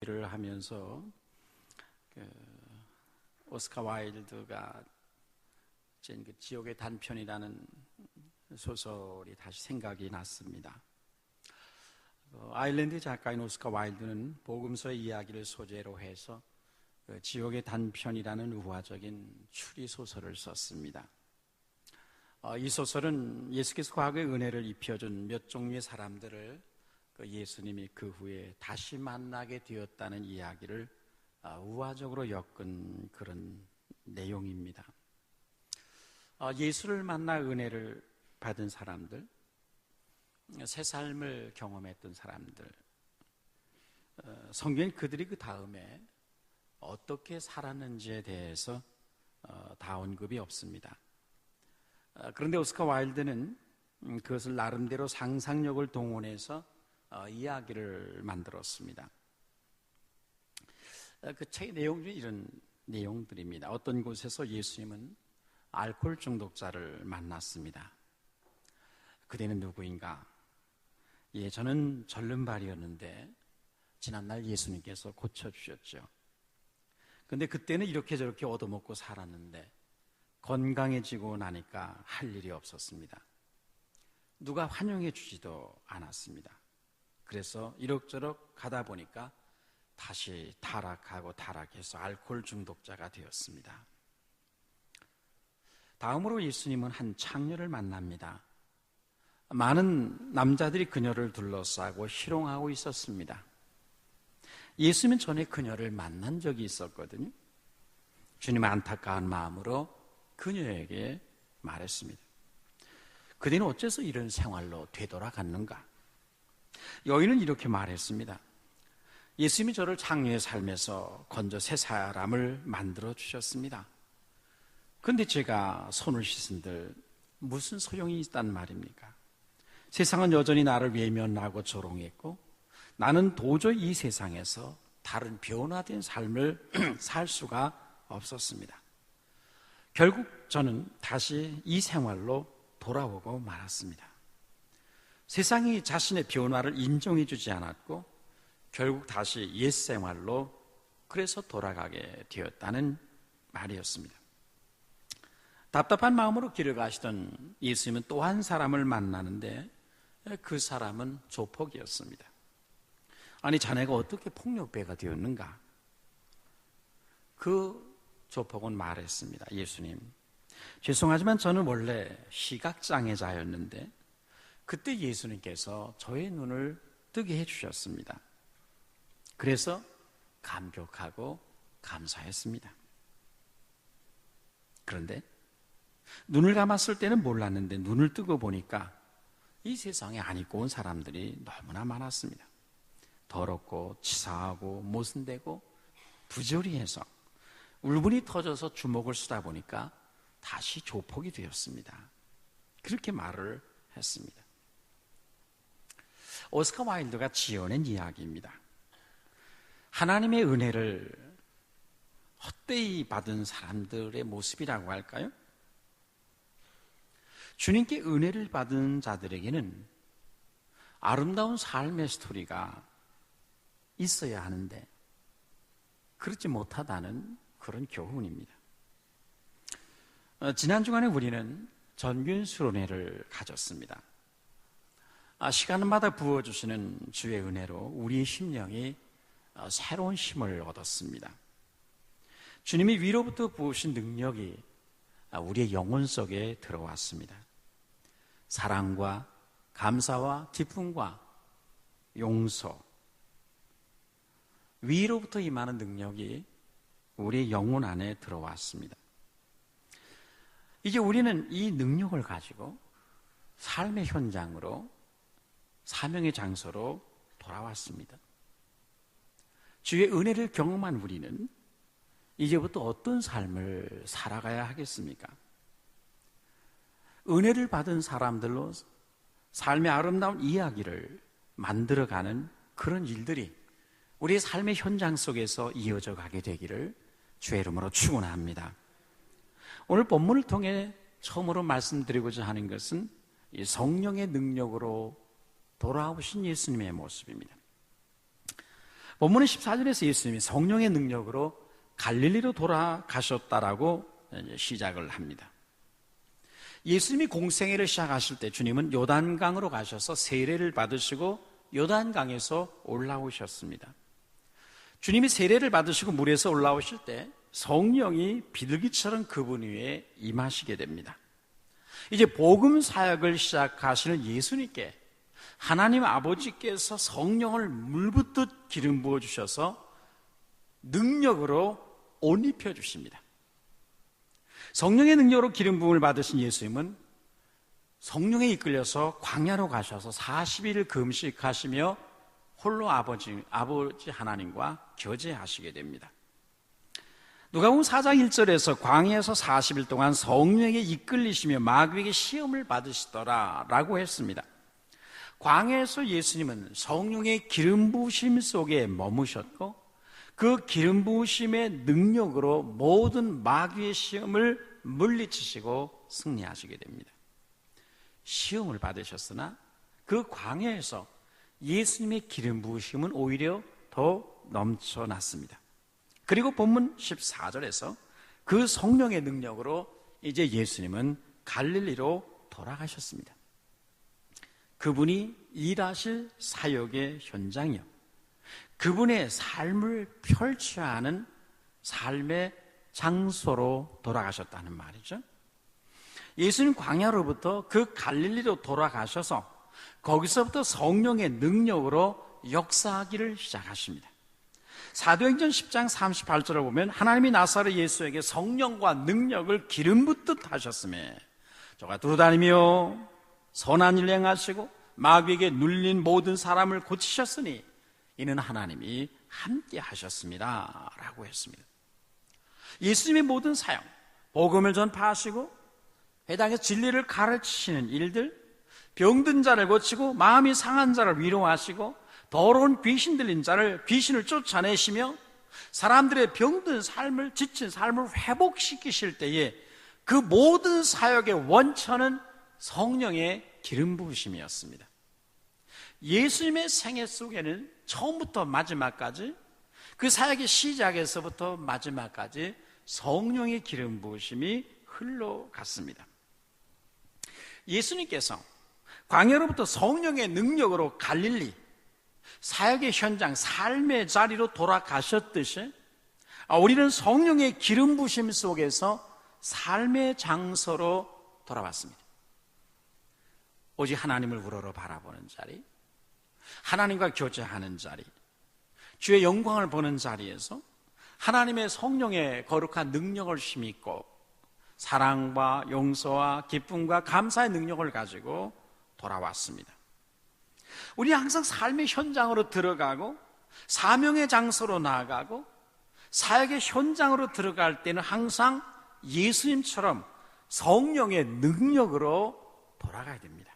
일을 하면서 오스카 와일드가 쓴 그 지옥의 단편이라는 소설이 다시 생각이 났습니다. 아일랜드 작가인 오스카 와일드는 복음서의 이야기를 소재로 해서 지옥의 단편이라는 우화적인 추리 소설을 썼습니다. 이 소설은 예수께서 과거의 은혜를 입혀준 몇 종류의 사람들을 예수님이 그 후에 다시 만나게 되었다는 이야기를 우화적으로 엮은 그런 내용입니다. 예수를 만나 은혜를 받은 사람들, 새 삶을 경험했던 사람들, 성경에 그들이 그 다음에 어떻게 살았는지에 대해서 다 언급이 없습니다. 그런데 오스카 와일드는 그것을 나름대로 상상력을 동원해서 이야기를 만들었습니다. 그 책의 내용 중에 이런 내용들입니다. 어떤 곳에서 예수님은 알코올 중독자를 만났습니다. 그대는 누구인가? 예, 저는 절름발이었는데 지난날 예수님께서 고쳐주셨죠. 근데 그때는 이렇게 저렇게 얻어먹고 살았는데 건강해지고 나니까 할 일이 없었습니다. 누가 환영해 주지도 않았습니다. 그래서 이럭저럭 가다 보니까 다시 타락해서 알코올 중독자가 되었습니다. 다음으로 예수님은 한 창녀를 만납니다. 많은 남자들이 그녀를 둘러싸고 희롱하고 있었습니다. 예수님은 전에 그녀를 만난 적이 있었거든요. 주님은 안타까운 마음으로 그녀에게 말했습니다. 그대는 어째서 이런 생활로 되돌아갔는가? 여인은 이렇게 말했습니다. 예수님이 저를 창녀의 삶에서 건져 새 사람을 만들어 주셨습니다. 그런데 제가 손을 씻은들 무슨 소용이 있단 말입니까? 세상은 여전히 나를 외면하고 조롱했고 나는 도저히 이 세상에서 다른 변화된 삶을 살 수가 없었습니다. 결국 저는 다시 이 생활로 돌아오고 말았습니다. 세상이 자신의 변화를 인정해 주지 않았고 결국 다시 옛 생활로 그래서 돌아가게 되었다는 말이었습니다. 답답한 마음으로 길을 가시던 예수님은 또 한 사람을 만나는데 그 사람은 조폭이었습니다. 아니, 자네가 어떻게 폭력배가 되었는가? 그 조폭은 말했습니다. 예수님, 죄송하지만 저는 원래 시각장애자였는데 그때 예수님께서 저의 눈을 뜨게 해주셨습니다. 그래서 감격하고 감사했습니다. 그런데 눈을 감았을 때는 몰랐는데 눈을 뜨고 보니까 이 세상에 안 입고 온 사람들이 너무나 많았습니다. 더럽고 치사하고 모순되고 부조리해서 울분이 터져서 주먹을 쓰다 보니까 다시 조폭이 되었습니다. 그렇게 말을 했습니다. 오스카 와일드가 지어낸 이야기입니다. 하나님의 은혜를 헛되이 받은 사람들의 모습이라고 할까요? 주님께 은혜를 받은 자들에게는 아름다운 삶의 스토리가 있어야 하는데 그렇지 못하다는 그런 교훈입니다. 지난 주간에 우리는 전균 수련회를 가졌습니다. 시간마다 부어주시는 주의 은혜로 우리의 심령이 새로운 힘을 얻었습니다. 주님이 위로부터 부으신 능력이 우리의 영혼 속에 들어왔습니다. 사랑과 감사와 기쁨과 용서, 위로부터 임하는 능력이 우리의 영혼 안에 들어왔습니다. 이제 우리는 이 능력을 가지고 삶의 현장으로, 사명의 장소로 돌아왔습니다. 주의 은혜를 경험한 우리는 이제부터 어떤 삶을 살아가야 하겠습니까? 은혜를 받은 사람들로 삶의 아름다운 이야기를 만들어가는 그런 일들이 우리의 삶의 현장 속에서 이어져 가게 되기를 주의 이름으로 축원합니다. 오늘 본문을 통해 처음으로 말씀드리고자 하는 것은 이 성령의 능력으로 돌아오신 예수님의 모습입니다. 본문은 14절에서 예수님이 성령의 능력으로 갈릴리로 돌아가셨다라고 시작을 합니다. 예수님이 공생애를 시작하실 때 주님은 요단강으로 가셔서 세례를 받으시고 요단강에서 올라오셨습니다. 주님이 세례를 받으시고 물에서 올라오실 때 성령이 비둘기처럼 그분 위에 임하시게 됩니다. 이제 복음 사역을 시작하시는 예수님께 하나님 아버지께서 성령을 물붓듯 기름 부어 주셔서 능력으로 옷 입혀 주십니다. 성령의 능력으로 기름 부음을 받으신 예수님은 성령에 이끌려서 광야로 가셔서 40일 금식하시며 홀로 아버지 하나님과 교제하시게 됩니다. 누가복음 4장 1절에서 광야에서 40일 동안 성령에게 이끌리시며 마귀에게 시험을 받으시더라 라고 했습니다. 광야에서 예수님은 성령의 기름 부으심 속에 머무셨고 그 기름 부으심의 능력으로 모든 마귀의 시험을 물리치시고 승리하시게 됩니다. 시험을 받으셨으나 그 광야에서 예수님의 기름 부으심은 오히려 더 넘쳐났습니다. 그리고 본문 14절에서 그 성령의 능력으로 이제 예수님은 갈릴리로 돌아가셨습니다. 그분이 일하실 사역의 현장이요, 그분의 삶을 펼쳐야 하는 삶의 장소로 돌아가셨다는 말이죠. 예수님 광야로부터 그 갈릴리로 돌아가셔서 거기서부터 성령의 능력으로 역사하기를 시작하십니다. 사도행전 10장 38절을 보면 하나님이 나사렛 예수에게 성령과 능력을 기름 붓듯 하셨으며 저가 두루다니며 선한 일 행하시고 마귀에게 눌린 모든 사람을 고치셨으니 이는 하나님이 함께 하셨습니다 라고 했습니다. 예수님의 모든 사역, 복음을 전파하시고 회당에서 진리를 가르치시는 일들, 병든 자를 고치고 마음이 상한 자를 위로하시고 더러운 귀신 들린 자를 귀신을 쫓아내시며 사람들의 병든 삶을, 지친 삶을 회복시키실 때에 그 모든 사역의 원천은 성령의 기름 부으심이었습니다. 예수님의 생애 속에는 처음부터 마지막까지, 그 사역의 시작에서부터 마지막까지 성령의 기름 부으심이 흘러갔습니다. 예수님께서 광야로부터 성령의 능력으로 갈릴리, 사역의 현장, 삶의 자리로 돌아가셨듯이 우리는 성령의 기름 부으심 속에서 삶의 장소로 돌아왔습니다. 오직 하나님을 우러러 바라보는 자리, 하나님과 교제하는 자리, 주의 영광을 보는 자리에서 하나님의 성령의 거룩한 능력을 힘입고 사랑과 용서와 기쁨과 감사의 능력을 가지고 돌아왔습니다. 우리 항상 삶의 현장으로 들어가고 사명의 장소로 나아가고 사역의 현장으로 들어갈 때는 항상 예수님처럼 성령의 능력으로 돌아가야 됩니다.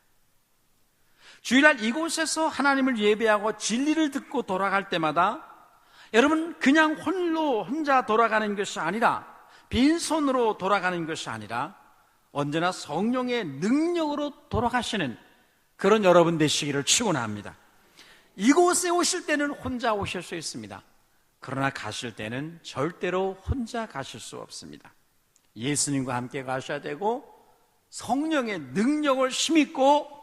주일날 이곳에서 하나님을 예배하고 진리를 듣고 돌아갈 때마다 여러분 그냥 혼자 돌아가는 것이 아니라, 빈손으로 돌아가는 것이 아니라 언제나 성령의 능력으로 돌아가시는 그런 여러분 되시기를 축원합니다. 이곳에 오실 때는 혼자 오실 수 있습니다. 그러나 가실 때는 절대로 혼자 가실 수 없습니다. 예수님과 함께 가셔야 되고 성령의 능력을 힘입고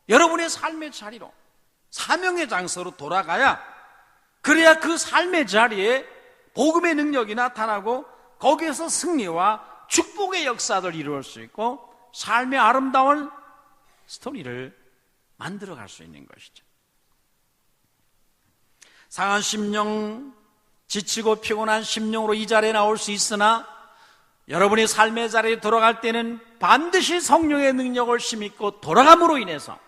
여러분의 삶의 자리로, 사명의 장소로 돌아가야, 그래야 그 삶의 자리에 복음의 능력이 나타나고 거기에서 승리와 축복의 역사를 이루어갈 수 있고 삶의 아름다운 스토리를 만들어갈 수 있는 것이죠. 상한 심령, 지치고 피곤한 심령으로 이 자리에 나올 수 있으나 여러분이 삶의 자리에 돌아갈 때는 반드시 성령의 능력을 힘입고 돌아감으로 인해서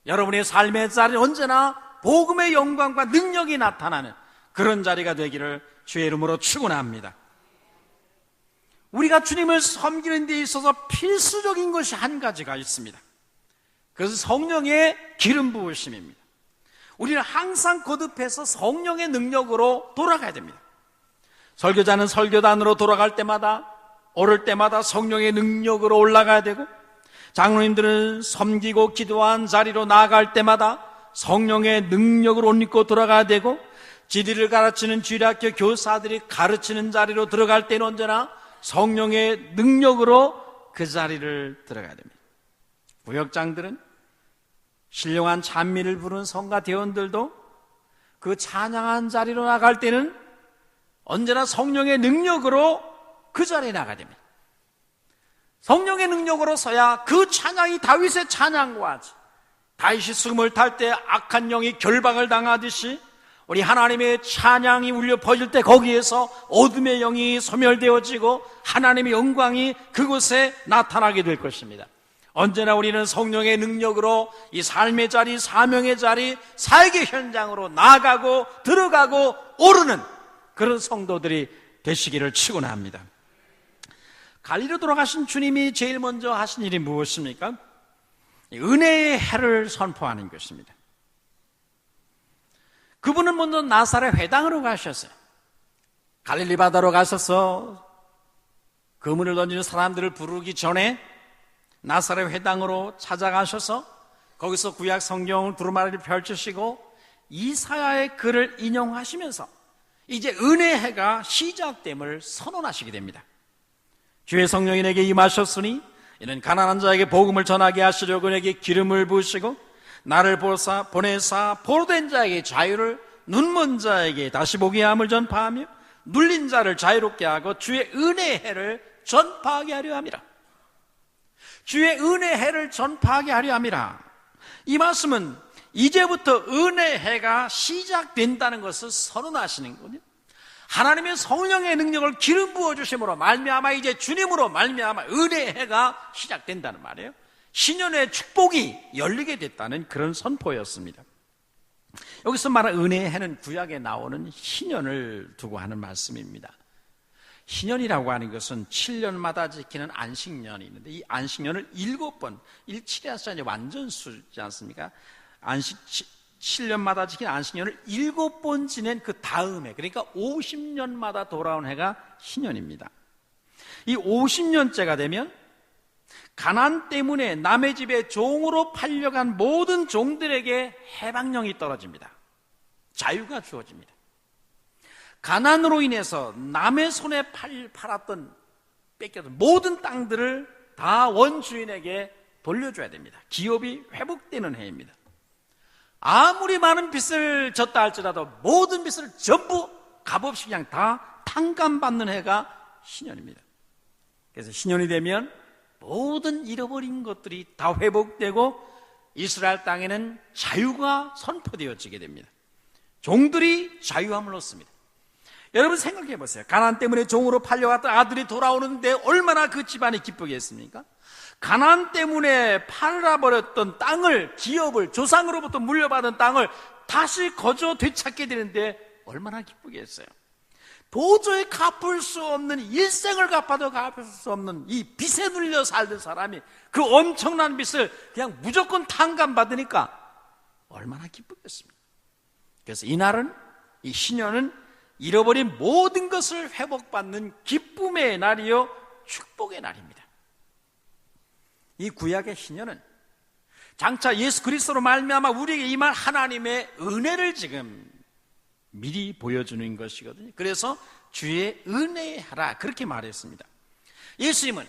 여러분의 삶의 자리에 언제나 복음의 영광과 능력이 나타나는 그런 자리가 되기를 주의 이름으로 축원합니다. 우리가 주님을 섬기는 데 있어서 필수적인 것이 한 가지가 있습니다. 그것은 성령의 기름 부으심입니다. 우리는 항상 거듭해서 성령의 능력으로 돌아가야 됩니다. 설교자는 설교단으로 돌아갈 때마다, 오를 때마다 성령의 능력으로 올라가야 되고, 장로님들은 섬기고 기도한 자리로 나아갈 때마다 성령의 능력을 옷 입고 돌아가야 되고, 지리를 가르치는 주일학교 교사들이 가르치는 자리로 들어갈 때는 언제나 성령의 능력으로 그 자리를 들어가야 됩니다. 구역장들은 신령한 찬미를 부르는 성가 대원들도 그 찬양한 자리로 나갈 때는 언제나 성령의 능력으로 그 자리에 나가야 됩니다. 성령의 능력으로 서야 그 찬양이 다윗의 찬양과 같이, 다윗이 숨을 탈 때 악한 영이 결박을 당하듯이 우리 하나님의 찬양이 울려 퍼질 때 거기에서 어둠의 영이 소멸되어지고 하나님의 영광이 그곳에 나타나게 될 것입니다. 언제나 우리는 성령의 능력으로 이 삶의 자리, 사명의 자리, 사역의 현장으로 나아가고 들어가고 오르는 그런 성도들이 되시기를 축원합니다. 갈릴리로 돌아가신 주님이 제일 먼저 하신 일이 무엇입니까? 은혜의 해를 선포하는 것입니다. 그분은 먼저 나사렛 회당으로 가셨어요. 갈릴리 바다로 가셔서 그물을 던지는 사람들을 부르기 전에 나사렛 회당으로 찾아가셔서 거기서 구약 성경을 두루마리를 펼치시고 이사야의 글을 인용하시면서 이제 은혜의 해가 시작됨을 선언하시게 됩니다. 주의 성령이 내게 임하셨으니 이는 가난한 자에게 복음을 전하게 하시려고 내게 기름을 부으시고 나를 보내사 포로된 자에게 자유를, 눈먼 자에게 다시 보게 함을 전파하며 눌린 자를 자유롭게 하고 주의 은혜의 해를 전파하게 하려 함이라. 주의 은혜의 해를 전파하게 하려 함이라. 이 말씀은 이제부터 은혜의 해가 시작된다는 것을 선언하시는 거거든요. 하나님의 성령의 능력을 기름 부어주심으로 말미암아 이제 주님으로 말미암아 은혜의 해가 시작된다는 말이에요. 신년의 축복이 열리게 됐다는 그런 선포였습니다. 여기서 말하는 은혜의 해는 구약에 나오는 신년을 두고 하는 말씀입니다. 신년이라고 하는 것은 7년마다 지키는 안식년이 있는데 이 안식년을 7번, 7일에서 완전 수지 않습니까? 7년마다 지킨 안식년을 7번 지낸 그 다음에, 그러니까 50년마다 돌아온 해가 신년입니다. 이 50년째가 되면 가난 때문에 남의 집에 종으로 팔려간 모든 종들에게 해방령이 떨어집니다. 자유가 주어집니다. 가난으로 인해서 남의 손에 팔았던 뺏겼던 모든 땅들을 다 원주인에게 돌려줘야 됩니다. 기업이 회복되는 해입니다. 아무리 많은 빚을 졌다 할지라도 모든 빚을 전부 값없이 그냥 다 탕감받는 해가 신년입니다. 그래서 신년이 되면 모든 잃어버린 것들이 다 회복되고 이스라엘 땅에는 자유가 선포되어지게 됩니다. 종들이 자유함을 얻습니다. 여러분 생각해 보세요. 가난 때문에 종으로 팔려갔던 아들이 돌아오는데 얼마나 그 집안이 기쁘겠습니까? 가난 때문에 팔아버렸던 땅을, 기업을, 조상으로부터 물려받은 땅을 다시 거저 되찾게 되는데 얼마나 기쁘겠어요. 도저히 갚을 수 없는, 일생을 갚아도 갚을 수 없는 이 빚에 눌려 살던 사람이 그 엄청난 빚을 그냥 무조건 탕감받으니까 얼마나 기쁘겠습니까? 그래서 이날은, 이 신년은 잃어버린 모든 것을 회복받는 기쁨의 날이요 축복의 날입니다. 이 구약의 신년은 장차 예수 그리스도로 말미암아 우리에게 임할 하나님의 은혜를 지금 미리 보여주는 것이거든요. 그래서 주의 은혜의 해라 그렇게 말했습니다. 예수님은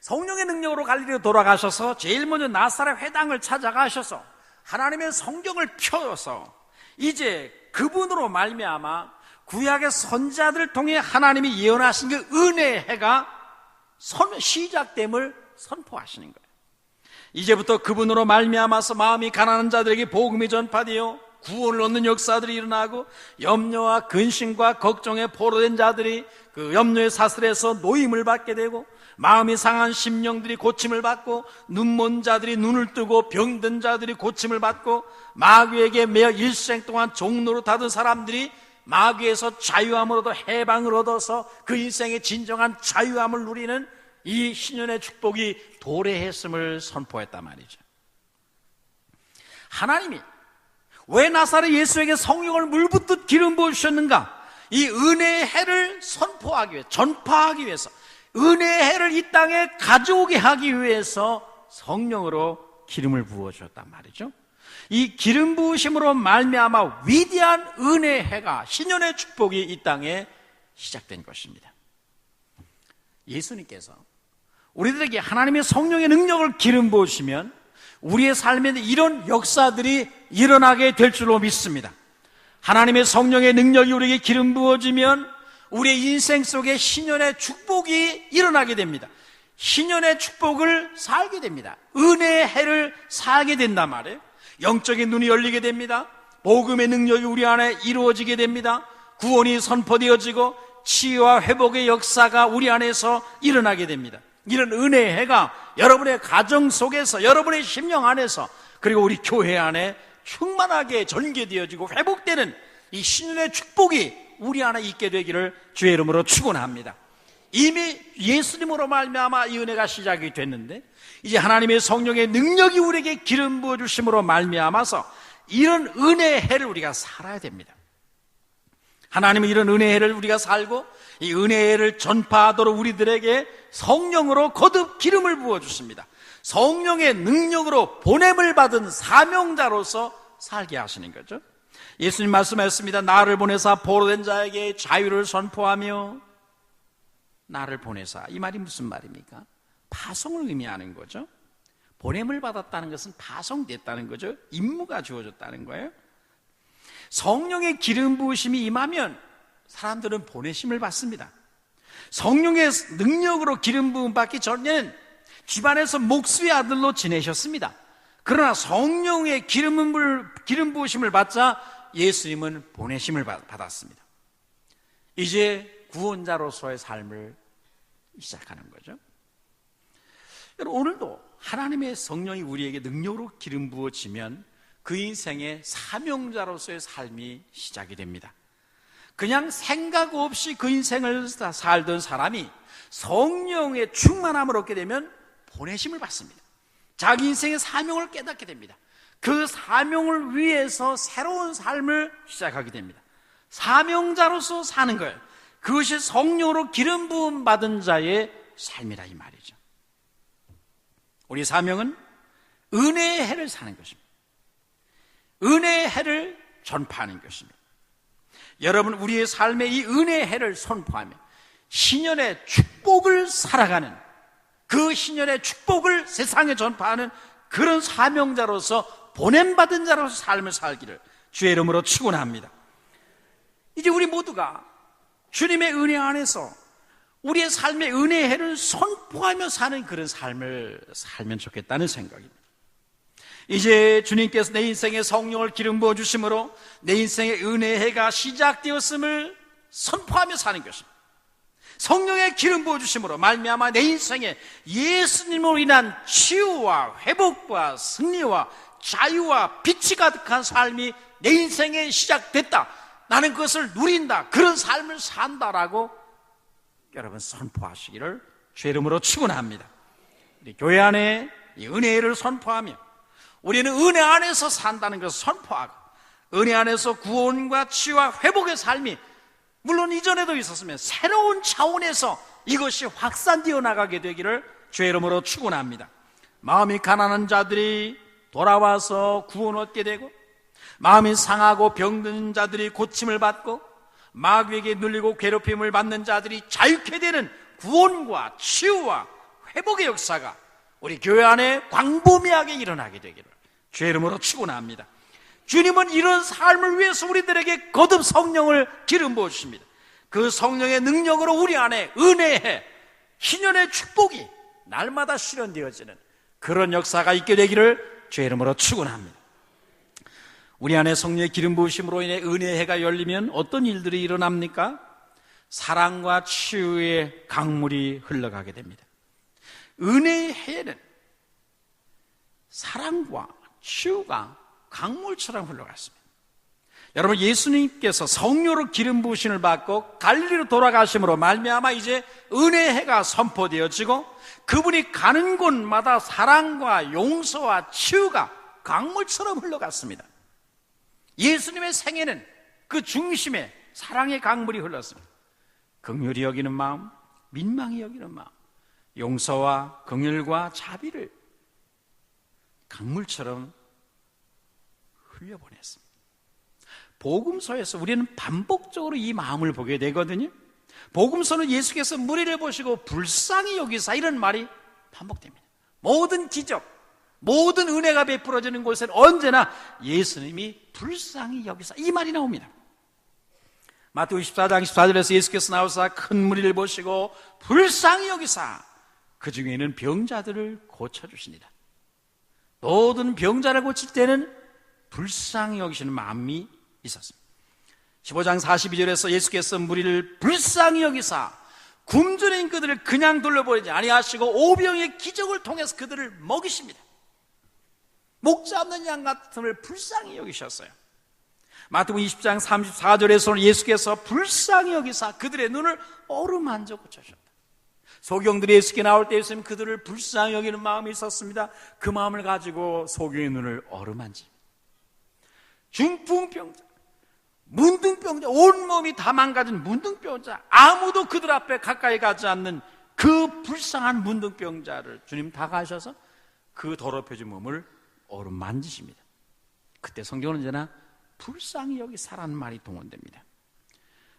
성령의 능력으로 갈릴리로 돌아가셔서 제일 먼저 나사렛 회당을 찾아가셔서 하나님의 성경을 펴서 이제 그분으로 말미암아 구약의 선지자들을 통해 하나님이 예언하신 그 은혜의 해가 시작됨을 선포하시는 거예요. 이제부터 그분으로 말미암아서 마음이 가난한 자들에게 복음이 전파되어 구원을 얻는 역사들이 일어나고 염려와 근심과 걱정에 포로된 자들이 그 염려의 사슬에서 노임을 받게 되고 마음이 상한 심령들이 고침을 받고 눈먼 자들이 눈을 뜨고 병든 자들이 고침을 받고 마귀에게 매어 일생 동안 종노릇하던 사람들이 마귀에서 자유함을 얻어 해방을 얻어서 그 인생의 진정한 자유함을 누리는 이 신년의 축복이 도래했음을 선포했단 말이죠. 하나님이 왜 나사렛 예수에게 성령을 물붓듯 기름 부으셨는가? 이 은혜의 해를 선포하기 위해, 전파하기 위해서, 은혜의 해를 이 땅에 가져오게 하기 위해서 성령으로 기름을 부어주셨단 말이죠. 이 기름 부으심으로 말미암아 위대한 은혜의 해가, 신년의 축복이 이 땅에 시작된 것입니다. 예수님께서 우리들에게 하나님의 성령의 능력을 기름 부으시면 우리의 삶에 이런 역사들이 일어나게 될 줄로 믿습니다. 하나님의 성령의 능력이 우리에게 기름 부어지면 우리의 인생 속에 신년의 축복이 일어나게 됩니다. 신년의 축복을 살게 됩니다. 은혜의 해를 살게 된단 말이에요. 영적인 눈이 열리게 됩니다. 복음의 능력이 우리 안에 이루어지게 됩니다. 구원이 선포되어지고 치유와 회복의 역사가 우리 안에서 일어나게 됩니다. 이런 은혜의 해가 여러분의 가정 속에서, 여러분의 심령 안에서, 그리고 우리 교회 안에 충만하게 전개되어지고 회복되는 이 신년의 축복이 우리 안에 있게 되기를 주의 이름으로 축원합니다. 이미 예수님으로 말미암아 이 은혜가 시작이 됐는데 이제 하나님의 성령의 능력이 우리에게 기름 부어주심으로 말미암아서 이런 은혜의 해를 우리가 살아야 됩니다. 하나님은 이런 은혜의 해를 우리가 살고 이 은혜의 해를 전파하도록 우리들에게 성령으로 거듭 기름을 부어주십니다. 성령의 능력으로 보냄을 받은 사명자로서 살게 하시는 거죠. 예수님 말씀하셨습니다. 나를 보내사 포로된 자에게 자유를 선포하며, 나를 보내사, 이 말이 무슨 말입니까? 파송을 의미하는 거죠. 보냄을 받았다는 것은 파송됐다는 거죠. 임무가 주어졌다는 거예요. 성령의 기름 부으심이 임하면 사람들은 보내심을 받습니다. 성령의 능력으로 기름 부음 받기 전에는 집안에서 목수의 아들로 지내셨습니다. 그러나 성령의 기름 부으심을 받자 예수님은 보내심을 받았습니다. 이제 구원자로서의 삶을 시작하는 거죠. 여러분, 오늘도 하나님의 성령이 우리에게 능력으로 기름 부어지면 그 인생의 사명자로서의 삶이 시작이 됩니다. 그냥 생각 없이 그 인생을 살던 사람이 성령의 충만함을 얻게 되면 보내심을 받습니다. 자기 인생의 사명을 깨닫게 됩니다. 그 사명을 위해서 새로운 삶을 시작하게 됩니다. 사명자로서 사는 거예요. 그것이 성령으로 기름 부음 받은 자의 삶이라 이 말이죠. 우리 사명은 은혜의 해를 사는 것입니다. 은혜의 해를 전파하는 것입니다. 여러분, 우리의 삶에 이 은혜의 해를 선포하며 신년의 축복을 살아가는, 그 신년의 축복을 세상에 전파하는 그런 사명자로서, 보냄받은 자로서 삶을 살기를 주의 이름으로 축원합니다. 이제 우리 모두가 주님의 은혜 안에서 우리의 삶의 은혜의 해를 선포하며 사는 그런 삶을 살면 좋겠다는 생각입니다. 이제 주님께서 내 인생에 성령을 기름 부어 주심으로 내 인생의 은혜의 해가 시작되었음을 선포하며 사는 것입니다. 성령의 기름 부어 주심으로 말미암아 내 인생에 예수님으로 인한 치유와 회복과 승리와 자유와 빛이 가득한 삶이 내 인생에 시작됐다, 나는 그것을 누린다, 그런 삶을 산다라고 여러분 선포하시기를 주의 이름으로 축원합니다. 우리 교회 안에 이 은혜를 선포하며 우리는 은혜 안에서 산다는 것을 선포하고, 은혜 안에서 구원과 치유와 회복의 삶이 물론 이전에도 있었으면 새로운 차원에서 이것이 확산되어 나가게 되기를 주의 이름으로 축원합니다. 마음이 가난한 자들이 돌아와서 구원 얻게 되고, 마음이 상하고 병든 자들이 고침을 받고, 마귀에게 눌리고 괴롭힘을 받는 자들이 자유케 되는 구원과 치유와 회복의 역사가 우리 교회 안에 광범위하게 일어나게 되기를 주의 이름으로 축원합니다. 주님은 이런 삶을 위해서 우리들에게 거듭 성령을 기름 부으십니다. 그 성령의 능력으로 우리 안에 은혜의 신년의 축복이 날마다 실현되어지는 그런 역사가 있게 되기를 주의 이름으로 축원합니다. 우리 안에 성령의 기름 부으심으로 인해 은혜의 해가 열리면 어떤 일들이 일어납니까? 사랑과 치유의 강물이 흘러가게 됩니다. 은혜의 해에는 사랑과 치유가 강물처럼 흘러갔습니다. 여러분, 예수님께서 성령으로 기름 부으심을 받고 갈릴리로 돌아가심으로 말미암아 이제 은혜의 해가 선포되어지고, 그분이 가는 곳마다 사랑과 용서와 치유가 강물처럼 흘러갔습니다. 예수님의 생애는 그 중심에 사랑의 강물이 흘렀습니다. 긍휼히 여기는 마음, 민망히 여기는 마음, 용서와 긍휼과 자비를 강물처럼 흘려보냈습니다. 복음서에서 우리는 반복적으로 이 마음을 보게 되거든요. 복음서는 예수께서 무리를 보시고 불쌍히 여기사 이런 말이 반복됩니다. 모든 기적, 모든 은혜가 베풀어지는 곳에는 언제나 예수님이 불쌍히 여기사 이 말이 나옵니다. 마태복음 14장 14절에서 예수께서 나오사 큰 무리를 보시고 불쌍히 여기사 그 중에는 병자들을 고쳐주시니라. 모든 병자를 고칠 때는 불쌍히 여기시는 마음이 있었습니다. 15장 42절에서 예수께서 무리를 불쌍히 여기사 굶주린 그들을 그냥 돌려보내지 아니하시고 오병의 기적을 통해서 그들을 먹이십니다. 목자 없는 양 같음을 불쌍히 여기셨어요. 마태복음 20장 34절에서는 예수께서 불쌍히 여기사 그들의 눈을 어루만져 고쳐주셨다. 소경들이 예수께 나올 때 예수님 그들을 불쌍히 여기는 마음이 있었습니다. 그 마음을 가지고 소경의 눈을 어루만지 중풍병자, 문둥병자, 온몸이 다 망가진 문둥병자, 아무도 그들 앞에 가까이 가지 않는 그 불쌍한 문둥병자를 주님 다가가셔서 그 더럽혀진 몸을 어루만지십니다. 그때 성경은 언제나 불쌍히 여기사라는 말이 동원됩니다.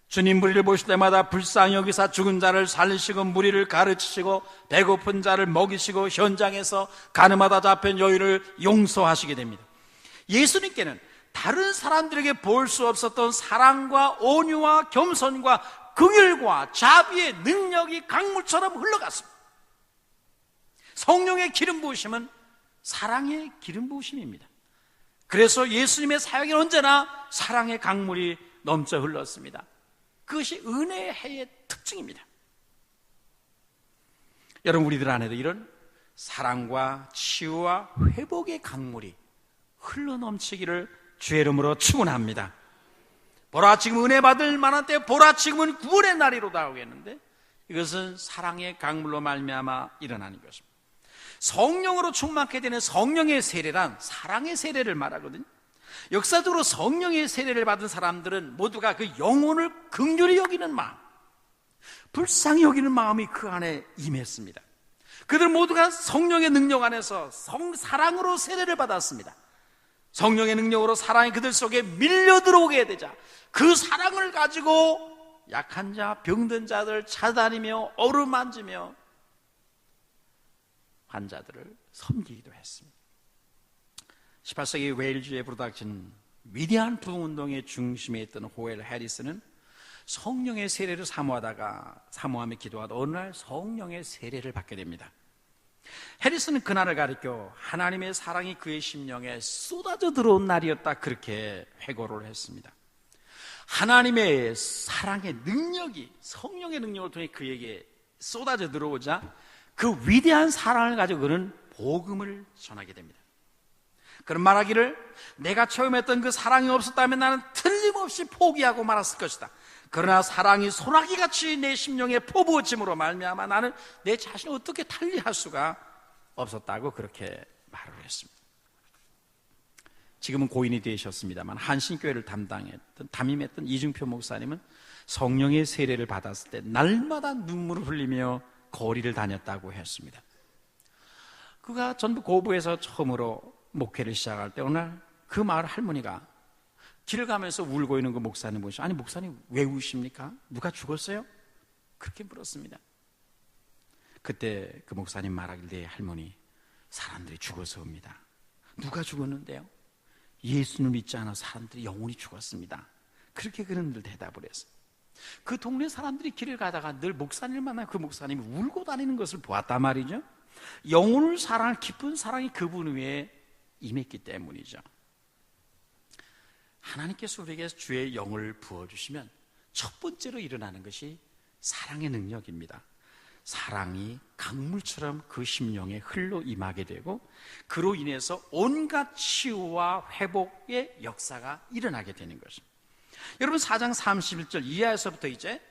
주님 무리를 보실 때마다 불쌍히 여기사 죽은 자를 살리시고 무리를 가르치시고 배고픈 자를 먹이시고 현장에서 가늠하다 잡힌 여인을 용서하시게 됩니다. 예수님께는 다른 사람들에게 볼 수 없었던 사랑과 온유와 겸손과 긍휼과 자비의 능력이 강물처럼 흘러갔습니다. 성령의 기름 부으심은 사랑의 기름 부으심입니다. 그래서 예수님의 사역에는 언제나 사랑의 강물이 넘쳐 흘렀습니다. 그것이 은혜의 해의 특징입니다. 여러분, 우리들 안에도 이런 사랑과 치유와 회복의 강물이 흘러넘치기를 주의 이름으로 축원합니다. 보라, 지금 은혜 받을 만한 때, 보라, 지금은 구원의 날이로다 하겠는데, 이것은 사랑의 강물로 말미암아 일어나는 것입니다. 성령으로 충만하게 되는 성령의 세례란 사랑의 세례를 말하거든요. 역사적으로 성령의 세례를 받은 사람들은 모두가 그 영혼을 긍휼히 여기는 마음, 불쌍히 여기는 마음이 그 안에 임했습니다. 그들 모두가 성령의 능력 안에서 사랑으로 세례를 받았습니다. 성령의 능력으로 사랑이 그들 속에 밀려 들어오게 되자 그 사랑을 가지고 약한 자, 병든 자들 찾아다니며 어루만지며 환자들을 섬기기도 했습니다. 18세기 웨일즈에 부르닥친 위대한 부흥운동의 중심에 있던 호엘 해리스는 성령의 세례를 사모하며 기도하다 어느 날 성령의 세례를 받게 됩니다. 해리스는 그날을 가리켜 하나님의 사랑이 그의 심령에 쏟아져 들어온 날이었다, 그렇게 회고를 했습니다. 하나님의 사랑의 능력이 성령의 능력을 통해 그에게 쏟아져 들어오자 그 위대한 사랑을 가지고 그는 복음을 전하게 됩니다. 그런 말하기를, 내가 처음 했던 그 사랑이 없었다면 나는 틀림없이 포기하고 말았을 것이다. 그러나 사랑이 소나기같이 내 심령에 퍼부어짐으로 말미암아 나는 내 자신을 어떻게 달리할 수가 없었다고 그렇게 말을 했습니다. 지금은 고인이 되셨습니다만 한신교회를 담임했던 이중표 목사님은 성령의 세례를 받았을 때 날마다 눈물을 흘리며 거리를 다녔다고 했습니다. 그가 전북 고부에서 처음으로 목회를 시작할 때 어느 날 그 마을 할머니가 길을 가면서 울고 있는 그 목사님 보시고, 아니 목사님 왜 우십니까? 누가 죽었어요? 그렇게 물었습니다. 그때 그 목사님 말하길, 네 할머니, 사람들이 죽어서 옵니다. 누가 죽었는데요? 예수를 믿지 않아 사람들이 영원히 죽었습니다. 그렇게 그는 늘 대답을 했어요. 그 동네 사람들이 길을 가다가 늘 목사님을 만나고 그 목사님이 울고 다니는 것을 보았단 말이죠. 영혼을 사랑할 깊은 사랑이 그분 위에 임했기 때문이죠. 하나님께서 우리에게 주의 영을 부어주시면 첫 번째로 일어나는 것이 사랑의 능력입니다. 사랑이 강물처럼 그 심령에 흘러 임하게 되고 그로 인해서 온갖 치유와 회복의 역사가 일어나게 되는 것입니다. 여러분, 4장 31절 이하에서부터 이제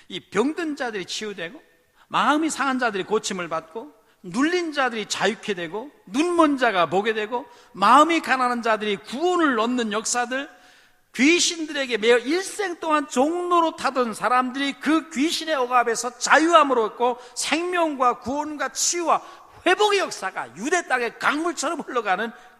이 병든 자들이 치유되고 마음이 상한 자들이 고침을 받고 눌린 자들이 자유케 되고 눈먼 자가 보게 되고 마음이 가난한 자들이 구원을 얻는 역사들, 귀신들에게 매어 일생 동안 종로로 타던 사람들이 그 귀신의 억압에서 자유함을 얻고 생명과 구원과 치유와 회복의 역사가 유대 땅의 강물처럼 흘러가는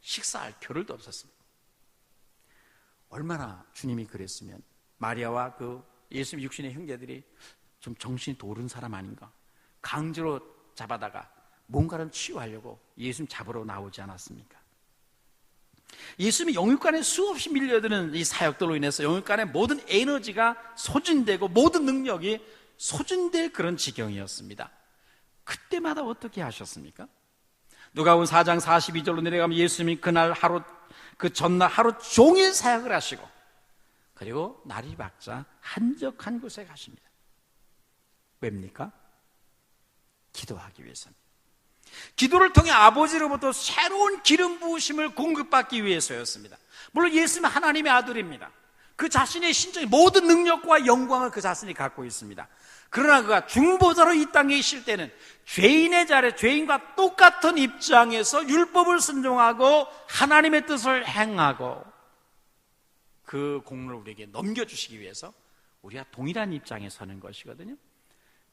식사할 겨를도 없었습니다. 얼마나 주님이 그랬으면 마리아와 그 예수님 육신의 형제들이 좀 정신이 도른 사람 아닌가, 강제로 잡아다가 뭔가를 치유하려고 예수님 잡으러 나오지 않았습니까? 예수님이 영육간에 수없이 밀려드는 이 사역들로 인해서 영육간의 모든 에너지가 소진되고 모든 능력이 소진될 그런 지경이었습니다. 그때마다 어떻게 하셨습니까? 누가복음 4장 42절로 내려가면 예수님이 그날 하루, 그 전날 하루 종일 사역을 하시고 그리고 날이 밝자 한적한 곳에 가십니다. 왜입니까? 기도하기 위해서입니다. 기도를 통해 아버지로부터 새로운 기름 부으심을 공급받기 위해서였습니다. 물론 예수님은 하나님의 아들입니다. 그 자신의 신적인 모든 능력과 영광을 그 자신이 갖고 있습니다. 그러나 그가 중보자로 이 땅에 있을 때는 죄인의 자리에 죄인과 똑같은 입장에서 율법을 순종하고 하나님의 뜻을 행하고 그 공로를 우리에게 넘겨주시기 위해서 우리가 동일한 입장에 서는 것이거든요.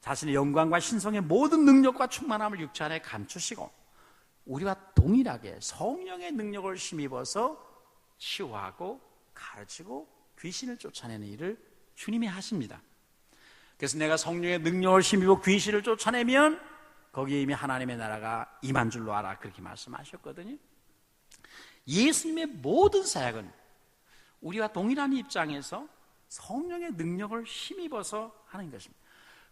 자신의 영광과 신성의 모든 능력과 충만함을 육체 안에 감추시고 우리와 동일하게 성령의 능력을 힘입어서 치유하고 가르치고 귀신을 쫓아내는 일을 주님이 하십니다. 그래서 내가 성령의 능력을 힘입어 귀신을 쫓아내면 거기에 이미 하나님의 나라가 임한 줄로 알아, 그렇게 말씀하셨거든요. 예수님의 모든 사역은 우리와 동일한 입장에서 성령의 능력을 힘입어서 하는 것입니다.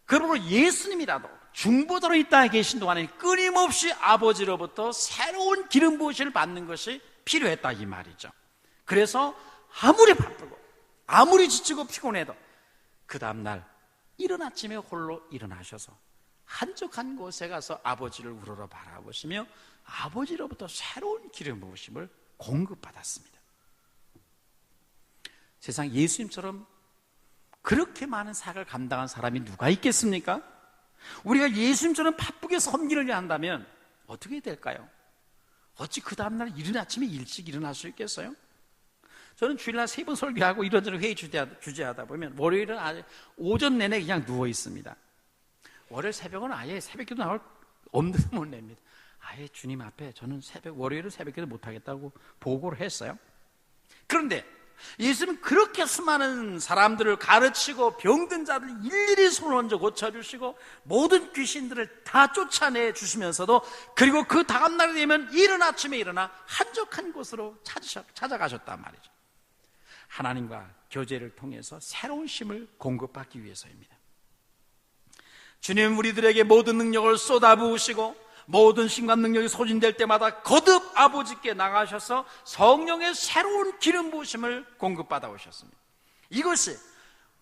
그러므로 예수님이라도 중보자로 이 땅에 계신 동안에 끊임없이 아버지로부터 새로운 기름 부으심을 받는 것이 필요했다, 이 말이죠. 그래서 아무리 바쁘고 아무리 지치고 피곤해도 그 다음날 이른 아침에 홀로 일어나셔서 한적한 곳에 가서 아버지를 우러러 바라보시며 아버지로부터 새로운 기름 부으심을 공급받았습니다. 세상 예수님처럼 그렇게 많은 사역을 감당한 사람이 누가 있겠습니까? 우리가 예수님처럼 바쁘게 섬기려 한다면 어떻게 될까요? 어찌 그 다음날 이른 아침에 일찍 일어날 수 있겠어요? 저는 주일날 3번 설교하고 이런저런 회의 주재하다 보면 월요일은 아예 오전 내내 그냥 누워 있습니다. 월요일 새벽은 아예 새벽기도 나올 엄두도 못 냅니다. 아예 주님 앞에 저는 월요일은 새벽기도 못하겠다고 보고를 했어요. 그런데 예수님은 그렇게 수많은 사람들을 가르치고 병든 자들 일일이 손을 얹어 고쳐주시고 모든 귀신들을 다 쫓아내 주시면서도 그리고 그 다음날이 되면 이른 아침에 일어나 한적한 곳으로 찾아가셨단 말이죠. 하나님과 교제를 통해서 새로운 힘을 공급받기 위해서입니다. 주님은 우리들에게 모든 능력을 쏟아부으시고 모든 신관 능력이 소진될 때마다 거듭 아버지께 나가셔서 성령의 새로운 기름 부으심을 공급받아 오셨습니다. 이것이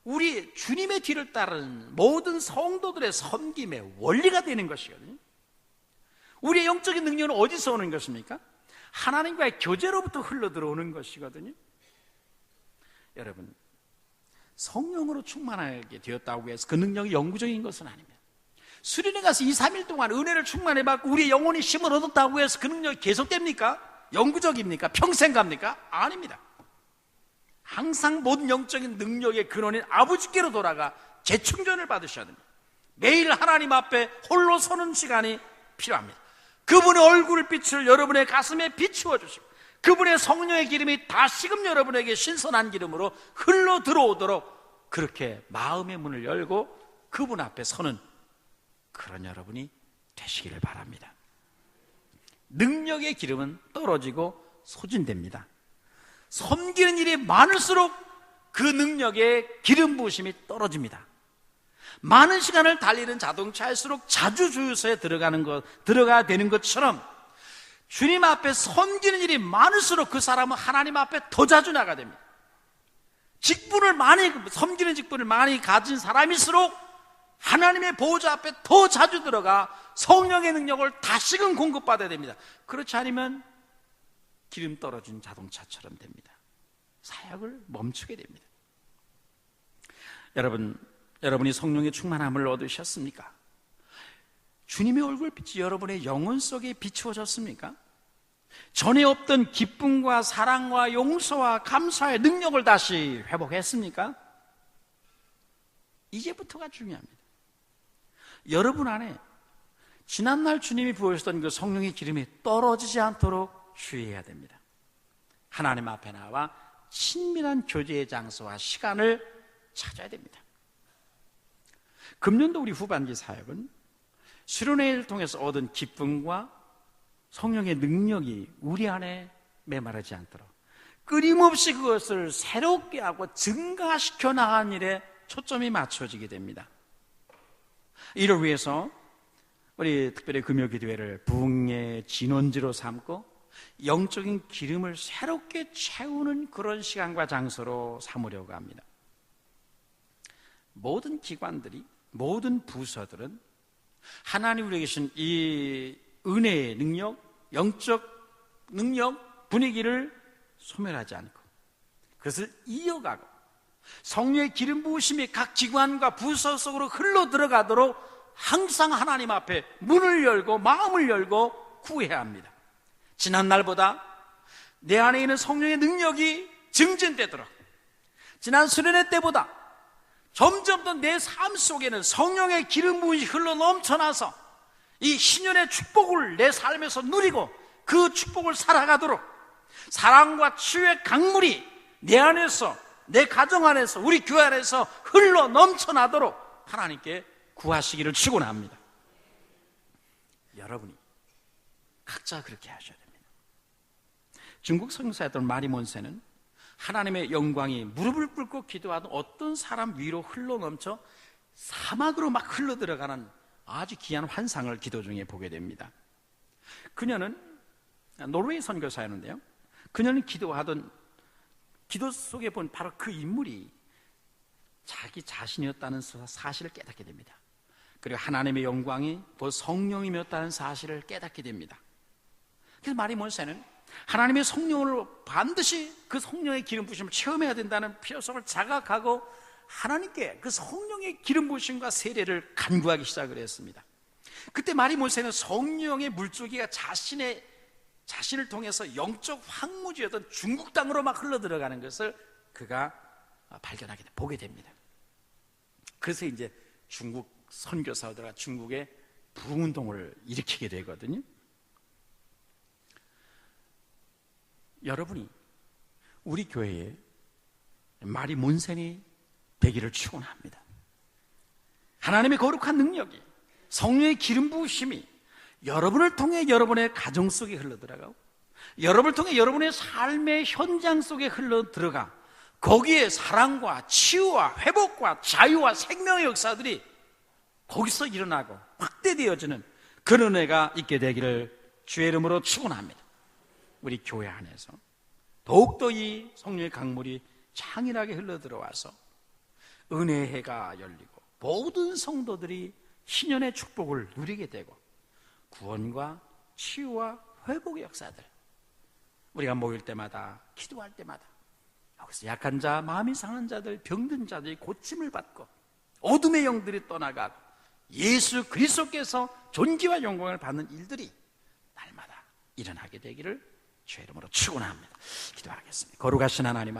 우리 주님의 뒤를 따르는 모든 성도들의 섬김의 원리가 되는 것이거든요. 우리의 영적인 능력은 어디서 오는 것입니까? 하나님과의 교제로부터 흘러들어오는 것이거든요. 여러분, 성령으로 충만하게 되었다고 해서 그 능력이 영구적인 것은 아닙니다. 수련회 가서 2, 3일 동안 은혜를 충만해받고 우리의 영혼이 힘을 얻었다고 해서 그 능력이 계속됩니까? 영구적입니까? 평생 갑니까? 아닙니다. 항상 모든 영적인 능력의 근원인 아버지께로 돌아가 재충전을 받으셔야 됩니다. 매일 하나님 앞에 홀로 서는 시간이 필요합니다. 그분의 얼굴빛을 여러분의 가슴에 비추어 주시고 그분의 성령의 기름이 다시금 여러분에게 신선한 기름으로 흘러 들어오도록 그렇게 마음의 문을 열고 그분 앞에 서는 그런 여러분이 되시기를 바랍니다. 능력의 기름은 떨어지고 소진됩니다. 섬기는 일이 많을수록 그 능력의 기름 부으심이 떨어집니다. 많은 시간을 달리는 자동차일수록 자주 주유소에 들어가야 되는 것처럼 주님 앞에 섬기는 일이 많을수록 그 사람은 하나님 앞에 더 자주 나가야 됩니다. 섬기는 직분을 많이 가진 사람일수록 하나님의 보호자 앞에 더 자주 들어가 성령의 능력을 다시금 공급받아야 됩니다. 그렇지 않으면 기름 떨어진 자동차처럼 됩니다. 사역을 멈추게 됩니다. 여러분이 성령의 충만함을 얻으셨습니까? 주님의 얼굴빛이 여러분의 영혼 속에 비추어졌습니까? 전에 없던 기쁨과 사랑과 용서와 감사의 능력을 다시 회복했습니까? 이제부터가 중요합니다. 여러분 안에 지난날 주님이 부으셨던 그 성령의 기름이 떨어지지 않도록 주의해야 됩니다. 하나님 앞에 나와 친밀한 교제의 장소와 시간을 찾아야 됩니다. 금년도 우리 후반기 사역은 수련회를 통해서 얻은 기쁨과 성령의 능력이 우리 안에 메마르지 않도록 끊임없이 그것을 새롭게 하고 증가시켜 나가는 일에 초점이 맞춰지게 됩니다. 이를 위해서 우리 특별히 금요기도회를 부흥의 진원지로 삼고 영적인 기름을 새롭게 채우는 그런 시간과 장소로 삼으려고 합니다. 모든 기관들이, 모든 부서들은 하나님 우리에게 주신 이 은혜의 능력, 영적 능력, 분위기를 소멸하지 않고 그것을 이어가고 성령의 기름 부으심이 각 기관과 부서 속으로 흘러 들어가도록 항상 하나님 앞에 문을 열고 마음을 열고 구해야 합니다. 지난 날보다 내 안에 있는 성령의 능력이 증진되도록, 지난 수련회 때보다 점점 더 내 삶 속에는 성령의 기름 부음이 흘러 넘쳐나서 이 신년의 축복을 내 삶에서 누리고 그 축복을 살아가도록 사랑과 치유의 강물이 내 안에서, 내 가정 안에서, 우리 교회 안에서 흘러 넘쳐나도록 하나님께 구하시기를 축원합니다. 여러분이 각자 그렇게 하셔야 됩니다. 중국 성사였던 마리몬세는 하나님의 영광이 무릎을 꿇고 기도하던 어떤 사람 위로 흘러 넘쳐 사막으로 막 흘러 들어가는 아주 귀한 환상을 기도 중에 보게 됩니다. 그녀는 노르웨이 선교사였는데요, 그녀는 기도하던 기도 속에 본 바로 그 인물이 자기 자신이었다는 사실을 깨닫게 됩니다. 그리고 하나님의 영광이 곧 성령이었다는 사실을 깨닫게 됩니다. 그래서 마리몬세는 하나님의 성령을 반드시 그 성령의 기름 부심을 체험해야 된다는 필요성을 자각하고 하나님께 그 성령의 기름 부심과 세례를 간구하기 시작을 했습니다. 그때 마리몬세는 성령의 물줄기가 자신을 통해서 영적 황무지였던 중국 땅으로 막 흘러 들어가는 것을 그가 발견하게 보게 됩니다. 그래서 이제 중국 선교사들과 중국의 부흥운동을 일으키게 되거든요. 여러분이 우리 교회에 마리몬센이 되기를 축원합니다. 하나님의 거룩한 능력이, 성령의 기름 부으심이 여러분을 통해 여러분의 가정 속에 흘러들어가고 여러분을 통해 여러분의 삶의 현장 속에 흘러들어가 거기에 사랑과 치유와 회복과 자유와 생명의 역사들이 거기서 일어나고 확대되어지는 그런 은혜가 있게 되기를 주의 이름으로 축원합니다. 우리 교회 안에서 더욱더 이 성령의 강물이 창일하게 흘러들어와서 은혜의 해가 열리고 모든 성도들이 신년의 축복을 누리게 되고 구원과 치유와 회복의 역사들, 우리가 모일 때마다, 기도할 때마다 여기서 약한 자, 마음이 상한 자들, 병든 자들이 고침을 받고 어둠의 영들이 떠나가고 예수 그리스도께서 존귀와 영광을 받는 일들이 날마다 일어나게 되기를 주의 이름으로 축원합니다. 기도하겠습니다. 거룩하신 하나님